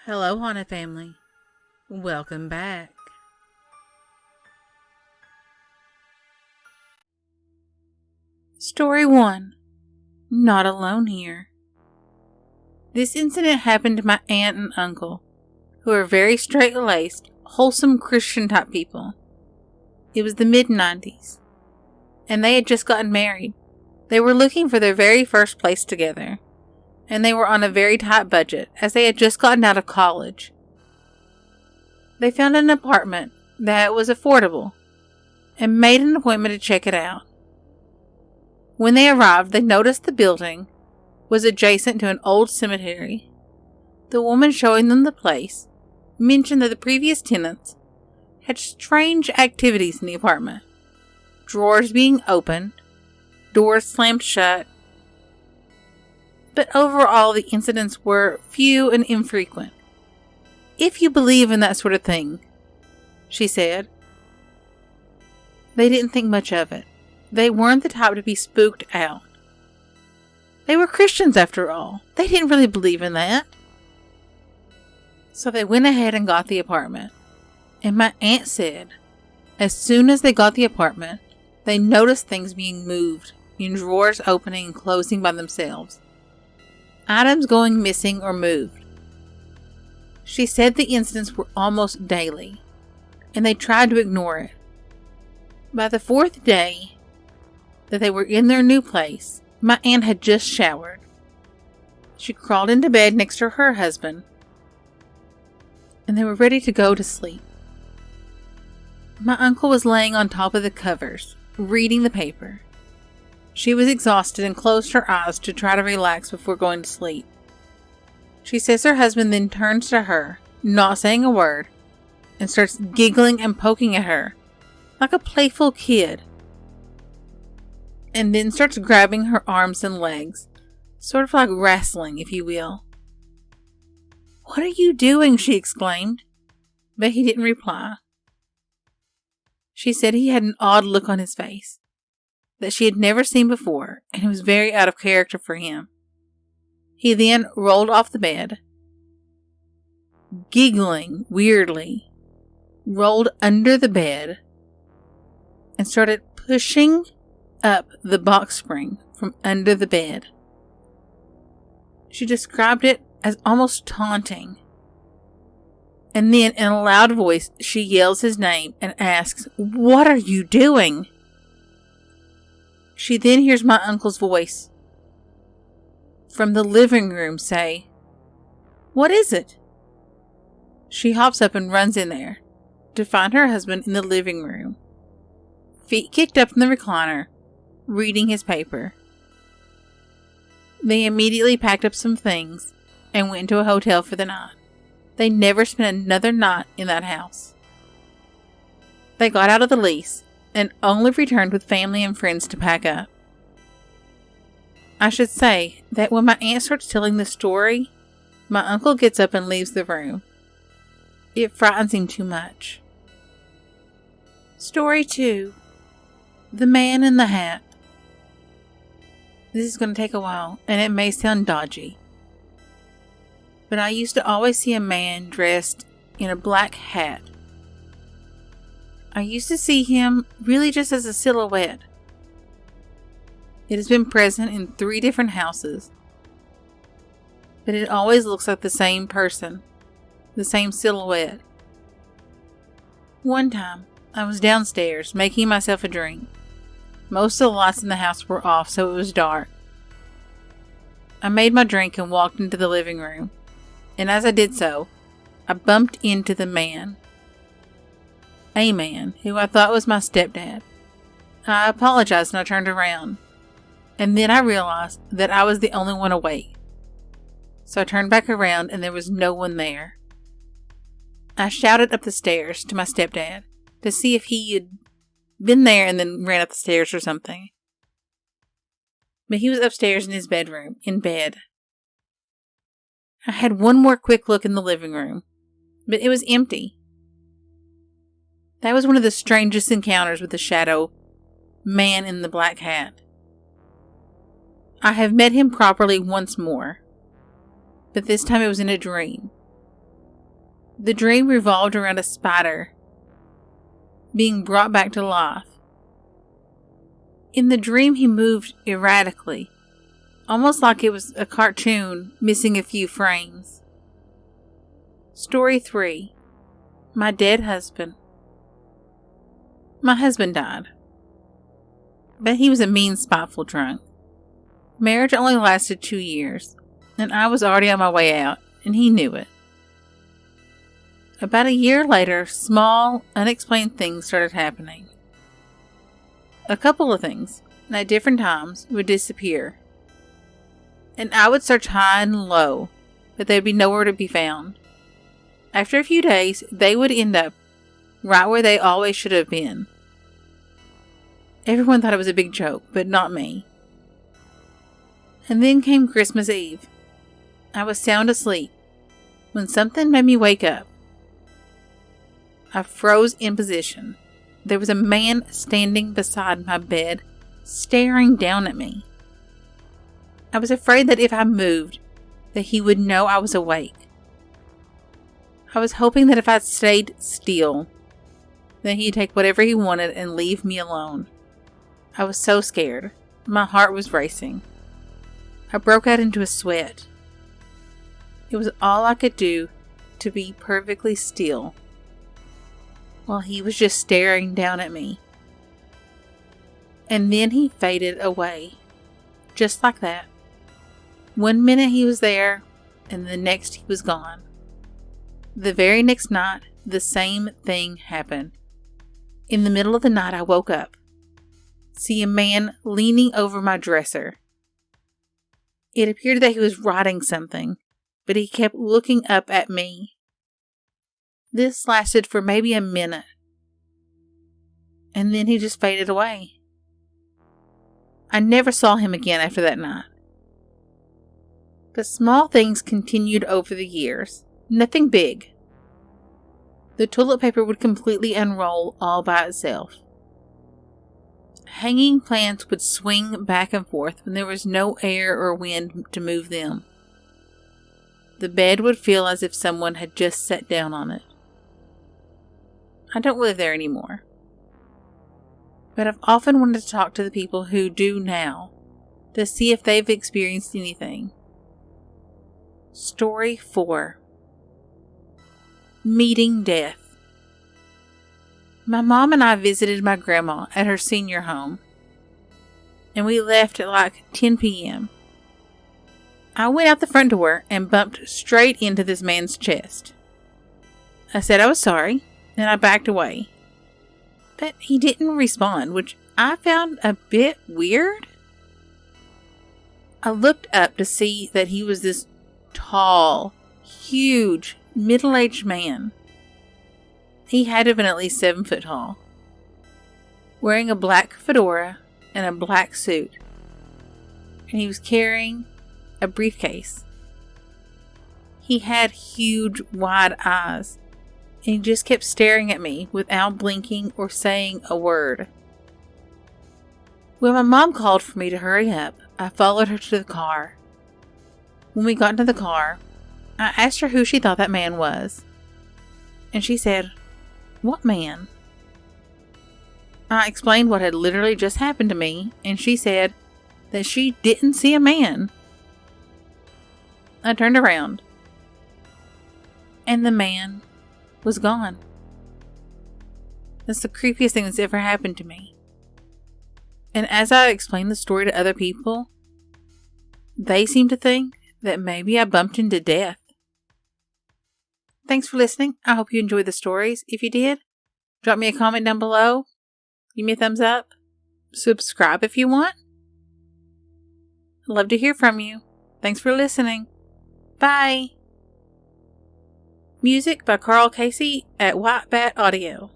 Hello, Haunted Family. Welcome back. Story 1. Not alone here. This incident happened to my aunt and uncle, who are very straight-laced, wholesome Christian-type people. It was the mid-90s, and they had just gotten married. They were looking for their very first place together, and they were on a very tight budget as they had just gotten out of college. They found an apartment that was affordable and made an appointment to check it out. When they arrived, they noticed the building was adjacent to an old cemetery. The woman showing them the place mentioned that the previous tenants had strange activities in the apartment. Drawers being opened, doors slammed shut. But overall, the incidents were few and infrequent. If you believe in that sort of thing, she said. They didn't think much of it. They weren't the type to be spooked out. They were Christians after all. They didn't really believe in that. So they went ahead and got the apartment. And my aunt said, as soon as they got the apartment, they noticed things being moved, and drawers opening and closing by themselves. Items going missing or moved. She said the incidents were almost daily, and they tried to ignore it. By the fourth day that they were in their new place, my aunt had just showered. She crawled into bed next to her husband, and they were ready to go to sleep. My uncle was laying on top of the covers, reading the paper. She was exhausted and closed her eyes to try to relax before going to sleep. She says her husband then turns to her, not saying a word, and starts giggling and poking at her, like a playful kid. And then starts grabbing her arms and legs, sort of like wrestling, if you will. "What are you doing?" she exclaimed, but he didn't reply. She said he had an odd look on his face that she had never seen before, and it was very out of character for him. He then rolled off the bed, giggling weirdly, rolled under the bed, and started pushing up the box spring from under the bed. She described it as almost taunting. And then, in a loud voice, she yells his name and asks, "What are you doing?" She then hears my uncle's voice from the living room say, "What is it?" She hops up and runs in there to find her husband in the living room, feet kicked up in the recliner, reading his paper. They immediately packed up some things and went to a hotel for the night. They never spent another night in that house. They got out of the lease and only returned with family and friends to pack up. I should say that when my aunt starts telling the story, my uncle gets up and leaves the room. It frightens him too much. Story 2. The Man in the Hat. This is going to take a while, and it may sound dodgy, but I used to always see a man dressed in a black hat. I used to see him really just as a silhouette. It has been present in 3 different houses, but it always looks like the same person, the same silhouette. One time, I was downstairs making myself a drink. Most of the lights in the house were off, so it was dark. I made my drink and walked into the living room, and as I did so, I bumped into the man. A man who I thought was my stepdad. I apologized and I turned around, and then I realized that I was the only one awake. So I turned back around and there was no one there. I shouted up the stairs to my stepdad to see if he had been there and then ran up the stairs or something. But he was upstairs in his bedroom, in bed. I had one more quick look in the living room, but it was empty. That was one of the strangest encounters with the shadow man in the black hat. I have met him properly once more, but this time it was in a dream. The dream revolved around a spider being brought back to life. In the dream, he moved erratically, almost like it was a cartoon missing a few frames. Story 3. My dead husband. My husband died, but he was a mean, spiteful drunk. Marriage only lasted 2 years, and I was already on my way out, and he knew it. About a year later, small, unexplained things started happening. A couple of things, and at different times, would disappear. And I would search high and low, but they'd be nowhere to be found. After a few days, they would end up right where they always should have been. Everyone thought it was a big joke, but not me. And then came Christmas Eve. I was sound asleep when something made me wake up. I froze in position. There was a man standing beside my bed, staring down at me. I was afraid that if I moved, that he would know I was awake. I was hoping that if I stayed still, that he'd take whatever he wanted and leave me alone. I was so scared. My heart was racing. I broke out into a sweat. It was all I could do to be perfectly still, while he was just staring down at me. And then he faded away. Just like that. 1 minute he was there, and the next he was gone. The very next night, the same thing happened. In the middle of the night, I woke up. See a man leaning over my dresser. It appeared that he was writing something, but he kept looking up at me. This lasted for maybe a minute, and then he just faded away. I never saw him again after that night. But small things continued over the years. Nothing big. The toilet paper would completely unroll all by itself. Hanging plants would swing back and forth when there was no air or wind to move them. The bed would feel as if someone had just sat down on it. I don't live there anymore, but I've often wanted to talk to the people who do now to see if they've experienced anything. Story 4. Meeting Death. My mom and I visited my grandma at her senior home, and we left at like 10 p.m. I went out the front door and bumped straight into this man's chest. I said I was sorry, and I backed away. But he didn't respond, which I found a bit weird. I looked up to see that he was this tall, huge, middle-aged man. He had to have been at least 7 foot tall, wearing a black fedora and a black suit, and he was carrying a briefcase. He had huge, wide eyes, and he just kept staring at me without blinking or saying a word. When my mom called for me to hurry up, I followed her to the car. When we got into the car, I asked her who she thought that man was, and she said, "What man?" I explained what had literally just happened to me, and she said that she didn't see a man. I turned around, and the man was gone. That's the creepiest thing that's ever happened to me. And as I explained the story to other people, they seemed to think that maybe I bumped into death. Thanks for listening. I hope you enjoyed the stories. If you did, drop me a comment down below. Give me a thumbs up. Subscribe if you want. I'd love to hear from you. Thanks for listening. Bye. Music by Carl Casey at White Bat Audio.